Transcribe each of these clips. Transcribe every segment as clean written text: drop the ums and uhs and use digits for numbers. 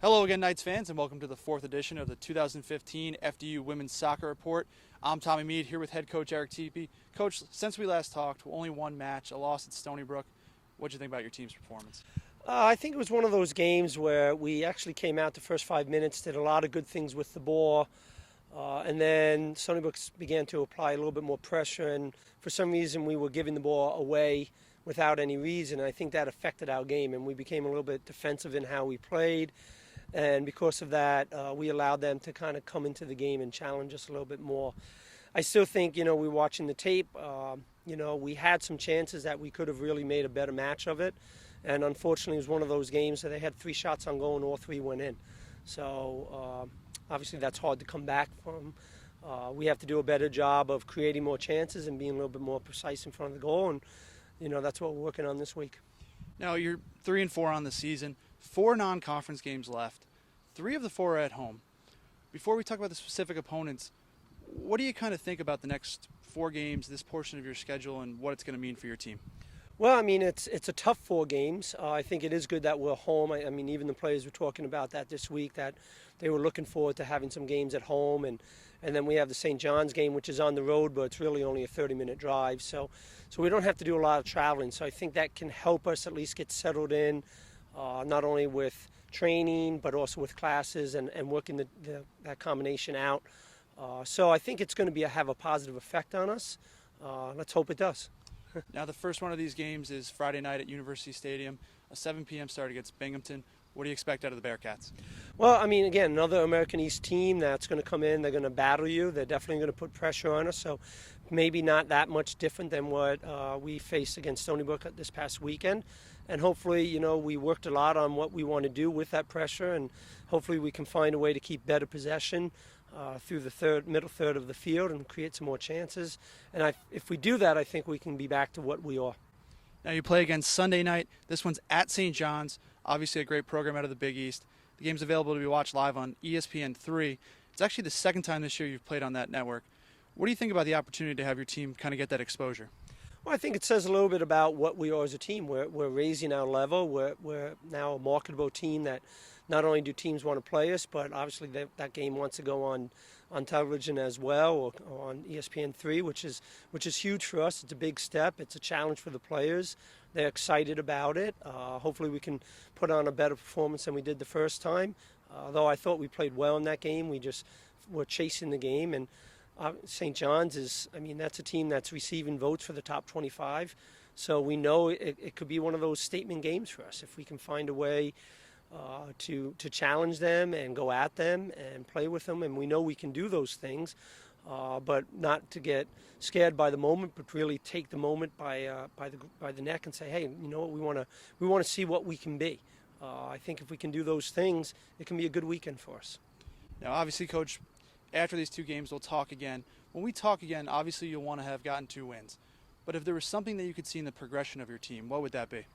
Hello again, Knights fans, and welcome to the fourth edition of the 2015 FDU Women's Soccer Report. I'm Tommy Mead here with head coach Eric Teepe. Coach, since we last talked, only one match, a loss at Stony Brook. What did you think about your team's performance? I think it was one of those games where we actually came out the first 5 minutes, did a lot of good things with the ball, and then Stony Brook began to apply a little bit more pressure, and for some reason we were giving the ball away without any reason. I think that affected our game, and we became a little bit defensive in how we played. And because of that, we allowed them to kind of come into the game and challenge us a little bit more. I still think, we're watching the tape, we had some chances that we could have really made a better match of it. And unfortunately, it was one of those games that they had 3 shots on goal and all 3 went in. So obviously that's hard to come back from. We have to do a better job of creating more chances and being a little bit more precise in front of the goal. And, that's what we're working on this week. Now, you're 3-4 on the season, 4 non-conference games left. 3 of the 4 are at home. Before we talk about the specific opponents, what do you kind of think about the next 4 games, this portion of your schedule, and what it's going to mean for your team? Well, it's a tough 4 games. I think it is good that we're home. Even the players were talking about that this week, that they were looking forward to having some games at home. And then we have the St. John's game, which is on the road, but it's really only a 30-minute drive. So we don't have to do a lot of traveling. So I think that can help us at least get settled in, not only with training, but also with classes and working that combination out. So I think it's going to have a positive effect on us. Let's hope it does. Now, the first one of these games is Friday night at University Stadium, a 7 p.m. start against Binghamton. What do you expect out of the Bearcats? Well, again, another American East team that's going to come in. They're going to battle you. They're definitely going to put pressure on us. So maybe not that much different than what we faced against Stony Brook this past weekend. And hopefully, we worked a lot on what we want to do with that pressure. And hopefully we can find a way to keep better possession through the middle third of the field and create some more chances. And if we do that, I think we can be back to what we are. Now, you play again Sunday night. This one's at St. John's. Obviously a great program out of the Big East. The game's available to be watched live on ESPN3. It's actually the second time this year you've played on that network. What do you think about the opportunity to have your team kind of get that exposure? Well, I think it says a little bit about what we are as a team. We're raising our level. We're now a marketable team that not only do teams want to play us, but obviously that game wants to go on television as well, or on ESPN3, which is huge for us. It's a big step. It's a challenge for the players. They're excited about it. Hopefully we can put on a better performance than we did the first time. Though I thought we played well in that game, we just were chasing the game. And St. John's that's a team that's receiving votes for the top 25. So we know it could be one of those statement games for us if we can find a way to challenge them and go at them and play with them. And we know we can do those things, but not to get scared by the moment, but really take the moment by the neck and say, hey, we want to see what we can be. I think if we can do those things, it can be a good weekend for us. Now, obviously, Coach, after these 2 games, we'll talk again. When we talk again, obviously you'll want to have gotten 2 wins. But if there was something that you could see in the progression of your team, what would that be?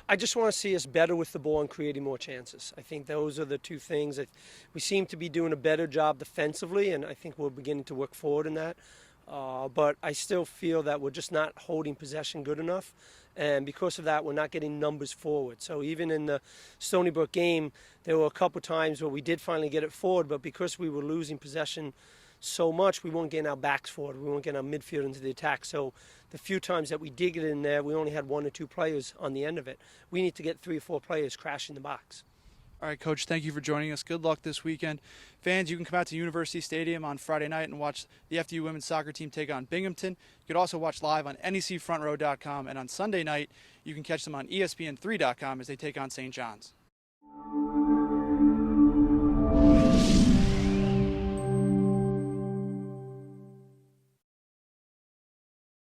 I just want to see us better with the ball and creating more chances. I think those are the 2 things that we seem to be doing a better job defensively, and I think we're beginning to work forward in that. But I still feel that we're just not holding possession good enough, and because of that, we're not getting numbers forward. So even in the Stony Brook game, there were a couple times where we did finally get it forward, but because we were losing possession so much, we weren't getting our backs forward. We weren't getting our midfield into the attack. So the few times that we did get in there, we only had 1 or 2 players on the end of it. We need to get 3 or 4 players crashing the box. All right, Coach, thank you for joining us. Good luck this weekend. Fans, you can come out to University Stadium on Friday night and watch the FDU women's soccer team take on Binghamton. You could also watch live on necfrontrow.com, and on Sunday night, you can catch them on ESPN3.com as they take on St. John's.